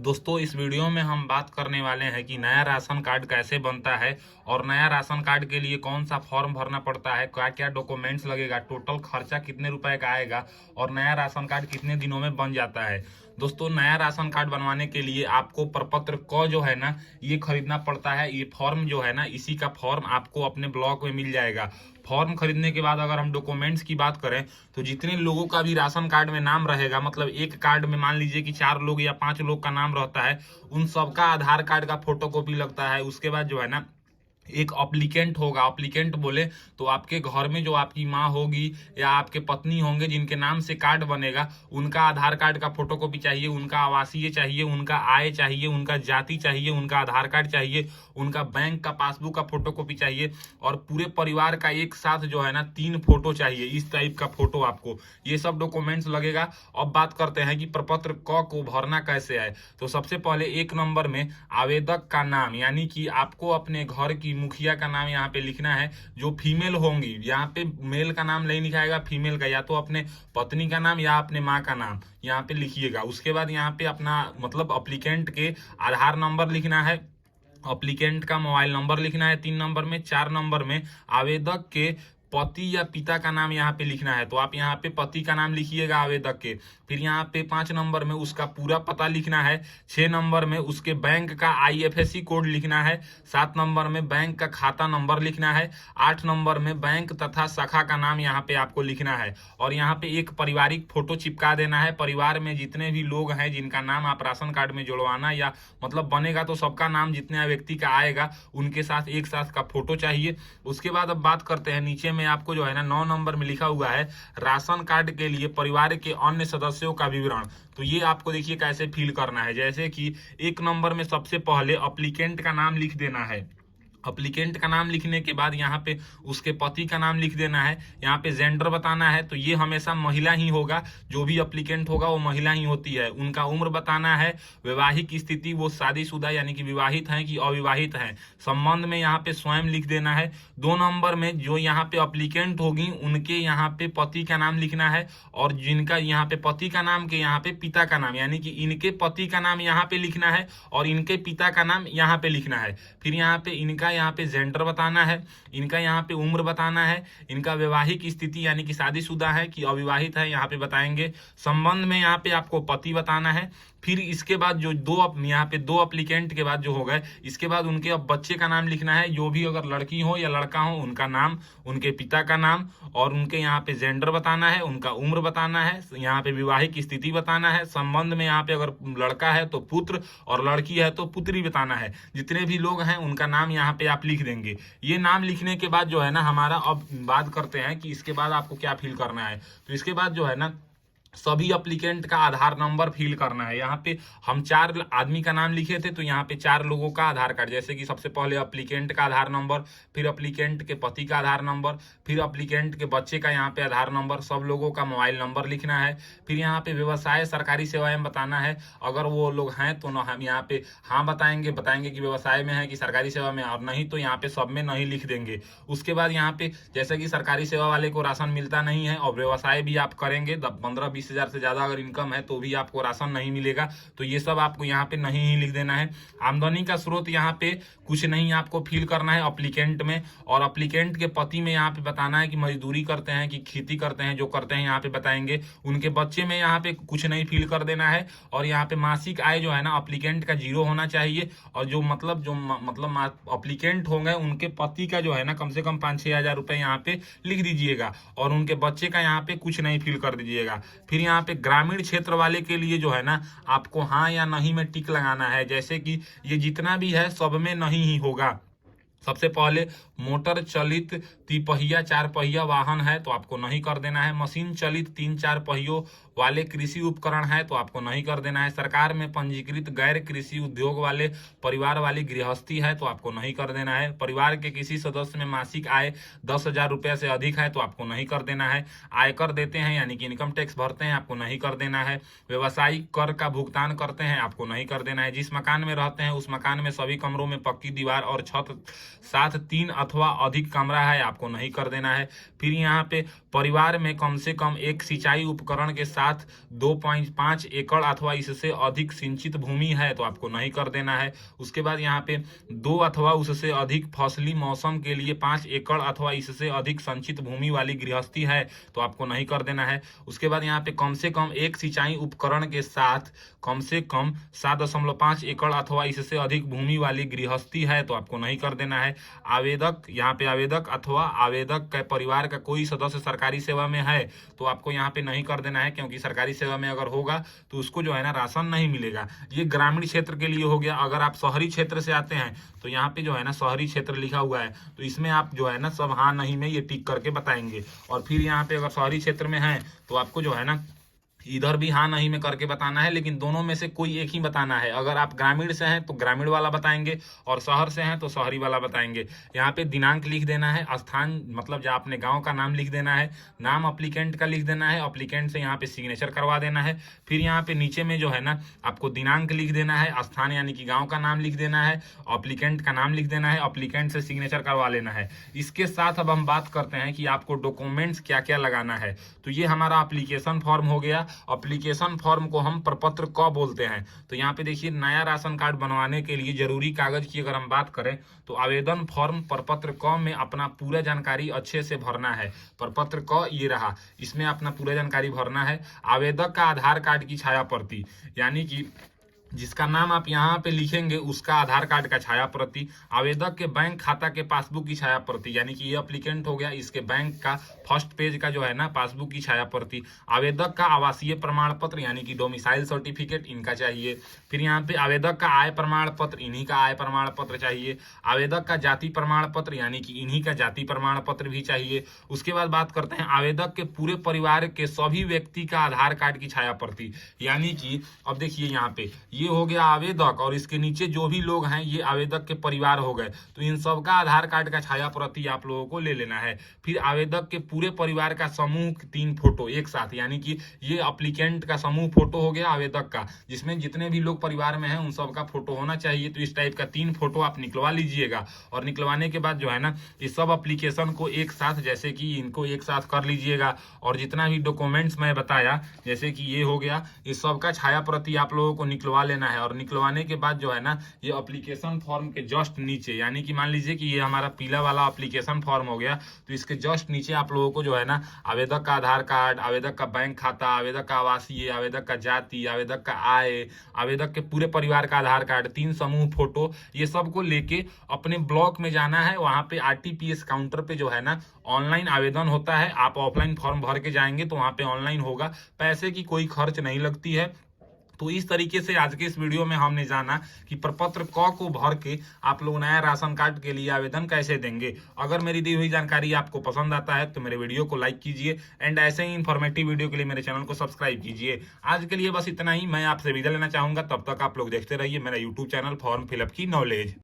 दोस्तों इस वीडियो में हम बात करने वाले हैं कि नया राशन कार्ड कैसे बनता है और नया राशन कार्ड के लिए कौन सा फॉर्म भरना पड़ता है, क्या क्या डॉक्यूमेंट्स लगेगा, टोटल खर्चा कितने रुपए का आएगा और नया राशन कार्ड कितने दिनों में बन जाता है। दोस्तों नया राशन कार्ड बनवाने के लिए आपको प्रपत्र क जो है ना ये खरीदना पड़ता है। ये फॉर्म जो है ना इसी का फॉर्म आपको अपने ब्लॉक में मिल जाएगा। फॉर्म खरीदने के बाद अगर हम डॉक्यूमेंट्स की बात करें तो जितने लोगों का भी राशन कार्ड में नाम रहेगा, मतलब एक कार्ड में मान लीजिए कि 4 लोग या 5 लोग का नाम रहता है, उन सबका आधार कार्ड का फोटोकॉपी लगता है। उसके बाद जो है ना एक अप्लीकेंट होगा। अप्लीकेंट बोले तो आपके घर में जो आपकी माँ होगी या आपके पत्नी होंगे जिनके नाम से कार्ड बनेगा, उनका आधार कार्ड का फोटोकॉपी चाहिए, उनका आवासीय चाहिए, उनका आय चाहिए, उनका जाति चाहिए, उनका आधार कार्ड चाहिए, उनका बैंक का पासबुक का फोटोकॉपी चाहिए और पूरे परिवार का एक साथ जो है ना 3 फोटो चाहिए। इस टाइप का फोटो आपको ये सब डॉक्यूमेंट्स लगेगा। अब बात करते हैं कि प्रपत्र क को भरना कैसे है। तो सबसे पहले 1 नंबर में आवेदक का नाम, यानी कि आपको अपने घर की मुखिया का नाम यहाँ पे लिखना है। जो फीमेल होंगी, यहाँ पे मेल का नाम नहीं लिखाएगा, फीमेल का या तो अपने पत्नी का नाम या अपने माँ का नाम यहाँ पे लिखिएगा। उसके बाद यहाँ पे अपना मतलब अप्लीकेंट के आधार नंबर लिखना है, अप्लीकेंट का मोबाइल नंबर लिखना है 3 नंबर में। 4 नंबर में आवेदक के पति या पिता का नाम यहाँ पे लिखना है, तो आप यहाँ पे पति का नाम लिखिएगा आवेदक के। फिर यहाँ पे 5 नंबर में उसका पूरा पता लिखना है। 6 नंबर में उसके बैंक का आईएफएससी कोड लिखना है। 7 नंबर में बैंक का खाता नंबर लिखना है। 8 नंबर में बैंक तथा शाखा का नाम यहाँ पे आपको लिखना है और यहाँ पे एक पारिवारिक फोटो चिपका देना है। परिवार में जितने भी लोग हैं जिनका नाम आप राशन कार्ड में जुड़वाना या मतलब बनेगा, तो सबका नाम जितने व्यक्ति का आएगा उनके साथ एक साथ का फोटो चाहिए। उसके बाद अब बात करते हैं, नीचे में आपको जो है ना 9 नंबर में लिखा हुआ है राशन कार्ड के लिए परिवार के अन्य सदस्यों का विवरण। तो ये आपको देखिए कैसे फिल करना है। जैसे कि 1 नंबर में सबसे पहले अप्लीकेंट का नाम लिख देना है। अप्लीकेंट का नाम लिखने के बाद यहाँ पे उसके पति का नाम लिख देना है। यहाँ पे जेंडर बताना है, तो ये हमेशा महिला ही होगा, जो भी अप्लीकेंट होगा वो महिला ही होती है। उनका उम्र बताना है। वैवाहिक स्थिति, वो शादीशुदा यानी कि विवाहित हैं कि अविवाहित हैं। संबंध में यहाँ पे स्वयं लिख देना है। 2 नंबर में जो यहाँ पे अप्लीकेंट होगी उनके यहाँ पे पति का नाम लिखना है और जिनका यहाँ पे पति का नाम के यहाँ पे पिता का नाम, यानी कि इनके पति का नाम यहाँ पे लिखना है और इनके पिता का नाम यहाँ पे लिखना है। फिर यहाँ पे इनका यहाँ पे जेंडर बताना है, इनका यहाँ पे उम्र बताना है, इनका वैवाहिक स्थिति यानी कि शादीशुदा है कि अविवाहित है यहाँ पे बताएंगे। संबंध में यहाँ पे आपको पति बताना है। फिर इसके बाद जो यहाँ पे 2 अप्लीकेंट के बाद जो हो गए, इसके बाद उनके अब बच्चे का नाम लिखना है। जो भी अगर लड़की हो या लड़का हो उनका नाम, उनके पिता का नाम और उनके यहाँ पे जेंडर बताना है, उनका उम्र बताना है, यहाँ पे विवाहिक स्थिति बताना है। संबंध में यहाँ पे अगर लड़का है तो पुत्र और लड़की है तो पुत्री बताना है। जितने भी लोग हैं उनका नाम यहाँ पे आप लिख देंगे। ये नाम लिखने के बाद जो है ना हमारा अब बात करते हैं कि इसके बाद आपको क्या फिल करना है। तो इसके बाद जो है ना सभी अप्लीकेंट का आधार नंबर फिल करना है। यहाँ पे हम 4 आदमी का नाम लिखे थे, तो यहाँ पे 4 लोगों का आधार कार्ड, जैसे कि सबसे पहले अप्लीकेंट का आधार नंबर, फिर अप्लीकेंट के पति का आधार नंबर, फिर अप्लीकेंट के बच्चे का यहाँ पे आधार नंबर, सब लोगों का मोबाइल नंबर लिखना है। फिर यहाँ पे व्यवसाय सरकारी सेवाएं बताना है। अगर वो लोग हैं तो हम यहाँ पे हाँ बताएंगे कि व्यवसाय में है कि सरकारी सेवा में, और नहीं तो यहाँ पे सब में नहीं लिख देंगे। उसके बाद यहाँ पे जैसे कि सरकारी सेवा वाले को राशन मिलता नहीं है और व्यवसाय भी आप करेंगे 15-20 हजार से ज्यादा अगर इनकम है तो भी आपको राशन नहीं मिलेगा, तो ये सब आपको यहाँ पे नहीं ही लिख देना है। आमदनी का स्रोत यहाँ पे कुछ नहीं आपको फिल करना है अप्लीकेंट में, और अप्लीकेंट के पति में यहाँ पे बताना है कि मजदूरी करते हैं कि खेती करते हैं, जो करते हैं यहाँ पे बताएंगे। उनके बच्चे में यहाँ पे कुछ नहीं फिल कर देना है और यहाँ पे मासिक आय जो है ना अप्लीकेंट का 0 होना चाहिए और जो अप्लीकेंट होंगे उनके पति का जो है ना कम से कम 5-6 हजार रुपए यहाँ पे लिख दीजिएगा और उनके बच्चे का यहाँ पे कुछ नहीं फिल कर दीजिएगा। फिर यहाँ पे ग्रामीण क्षेत्र वाले के लिए जो है ना आपको हाँ या नहीं में टिक लगाना है। जैसे कि ये जितना भी है सब में नहीं ही होगा। सबसे पहले मोटर चलित 3 पहिया 4 पहिया वाहन है तो आपको नहीं कर देना है। मशीन चलित 3-4 पहियों वाले कृषि उपकरण है तो आपको नहीं कर देना है। सरकार में पंजीकृत गैर कृषि उद्योग वाले परिवार वाली गृहस्थी है तो आपको नहीं कर देना है। परिवार के किसी सदस्य में मासिक आय 10,000 रुपये से अधिक है तो आपको नहीं कर देना है। आयकर देते हैं यानी कि इनकम टैक्स भरते हैं, आपको नहीं कर देना है। व्यवसायिक कर का भुगतान करते हैं, आपको नहीं कर देना है। जिस मकान में रहते हैं उस मकान में सभी कमरों में पक्की दीवार और छत साथ 3 अथवा अधिक कमरा है, आपको नहीं कर देना है। फिर यहाँ पे परिवार में कम से कम एक सिंचाई उपकरण के साथ 2.5 एकड़ अथवा इससे अधिक सिंचित भूमि है तो आपको नहीं कर देना है। उसके बाद यहाँ पे 2 अथवा उससे अधिक फसली मौसम के लिए 5 एकड़ अथवा इससे अधिक संचित भूमि वाली गृहस्थी है तो आपको नहीं कर देना है। उसके बाद यहाँ पे कम से कम एक सिंचाई उपकरण के साथ कम से कम 7.5 एकड़ अथवा इससे अधिक भूमि वाली गृहस्थी है तो आपको नहीं कर देना है। आवेदक, यहाँ पे आवेदक अथवा आवेदक के परिवार का कोई सदस्य सरकारी सेवा में है तो आपको यहाँ पे नहीं कर देना है, क्योंकि सरकारी सेवा में अगर होगा तो उसको जो है ना राशन नहीं मिलेगा। ये ग्रामीण क्षेत्र के लिए हो गया। अगर आप शहरी क्षेत्र से आते हैं तो यहाँ पे जो है ना शहरी क्षेत्र लिखा हुआ है तो इसमें आप जो है ना सब हाँ नहीं में ये टिक करके बताएंगे। और फिर यहाँ पे अगर शहरी क्षेत्र में है तो आपको जो है ना इधर भी हाँ नहीं में करके बताना है, लेकिन दोनों में से कोई एक ही बताना है। अगर आप ग्रामीण से हैं तो ग्रामीण वाला बताएंगे और शहर से हैं तो शहरी वाला बताएंगे। यहाँ पे दिनांक लिख देना है, स्थान मतलब जो अपने गांव का नाम लिख देना है, नाम अप्लीकेंट का लिख देना है, अप्लीकेंट से यहाँ पे सिग्नेचर करवा देना है। फिर यहाँ पे नीचे में जो है ना आपको दिनांक लिख देना है, स्थान यानी कि गाँव का नाम लिख देना है, अप्लीकेंट का नाम लिख देना है, अप्लीकेंट से सिग्नेचर करवा लेना है। इसके साथ अब हम बात करते हैं कि आपको डॉक्यूमेंट्स क्या क्या लगाना है। तो ये हमारा एप्लीकेशन फॉर्म हो गया। एप्लीकेशन फॉर्म को हम प्रपत्र क बोलते हैं। तो यहाँ पे देखिए नया राशन कार्ड बनवाने के लिए जरूरी कागज की अगर हम बात करें तो आवेदन फॉर्म प्रपत्र क में अपना पूरा जानकारी अच्छे से भरना है। प्रपत्र क ये रहा, इसमें अपना पूरा जानकारी भरना है। आवेदक का आधार कार्ड की छाया प्रति, यानी कि जिसका नाम आप यहाँ पे लिखेंगे उसका आधार कार्ड का छाया प्रति, आवेदक के बैंक खाता के पासबुक की छाया प्रति, यानी कि ये एप्लीकेंट हो गया, इसके बैंक का फर्स्ट पेज का जो है ना पासबुक की छाया प्रति, आवेदक का आवासीय प्रमाण पत्र यानी कि डोमिसाइल सर्टिफिकेट इनका चाहिए। फिर यहाँ पे आवेदक का आय प्रमाण पत्र, इन्हीं का आय प्रमाण पत्र चाहिए। आवेदक का जाति प्रमाण पत्र यानी कि इन्हीं का जाति प्रमाण पत्र भी चाहिए। उसके बाद बात करते हैं आवेदक के पूरे परिवार के सभी व्यक्ति का आधार कार्ड की छाया प्रति, यानी कि अब देखिए यहाँ पे ये हो गया आवेदक और इसके नीचे जो भी लोग हैं ये आवेदक के परिवार हो गए, तो इन सब का आधार कार्ड का छाया प्रति आप लोगों को ले लेना है। फिर आवेदक के पूरे परिवार का समूह 3 फोटो एक साथ, यानी कि ये एप्लीकेंट का समूह फोटो हो गया आवेदक का, जिसमें जितने भी लोग परिवार में हैं उन सब का फोटो होना चाहिए। तो इस टाइप का 3 फोटो आप निकलवा लीजिएगा और निकलवाने के बाद जो है ना इस सब एप्लीकेशन को एक साथ, जैसे कि इनको एक साथ कर लीजिएगा और जितना भी डॉक्यूमेंट्स मैं बताया जैसे कि ये हो गया, इस सब का छाया प्रति आप लोगों को निकलवा लेना है। और निकलवाने के बाद जो है ना ये एप्लीकेशन फॉर्म के जस्ट नीचे, यानी कि मान लीजिए कि ये हमारा पीला वाला एप्लीकेशन फॉर्म हो गया, तो इसके जस्ट नीचे आप लोगों को जो है ना आवेदक का आधार कार्ड, आवेदक का बैंक खाता, आवेदक का आवासीय, आवेदक का जाति, आवेदक का आय, आवेदक के पूरे परिवार का आधार कार्ड, 3 समूह फोटो, ये सब को लेके अपने ब्लॉक में जाना है। वहां पे आरटीपीएस काउंटर पे जो है ना ऑनलाइन आवेदन होता है। आप ऑफलाइन फॉर्म भर के जाएंगे तो वहां पे ऑनलाइन होगा, पैसे की कोई खर्च नहीं लगती है। तो इस तरीके से आज के इस वीडियो में हमने जाना कि प्रपत्र क को भर के आप लोग नया राशन कार्ड के लिए आवेदन कैसे देंगे। अगर मेरी दी हुई जानकारी आपको पसंद आता है तो मेरे वीडियो को लाइक कीजिए एंड ऐसे ही इन्फॉर्मेटिव वीडियो के लिए मेरे चैनल को सब्सक्राइब कीजिए। आज के लिए बस इतना ही, मैं आपसे विदा लेना चाहूंगा। तब तक आप लोग देखते रहिए मेरा यूट्यूब चैनल फॉर्म फिलअप की नॉलेज।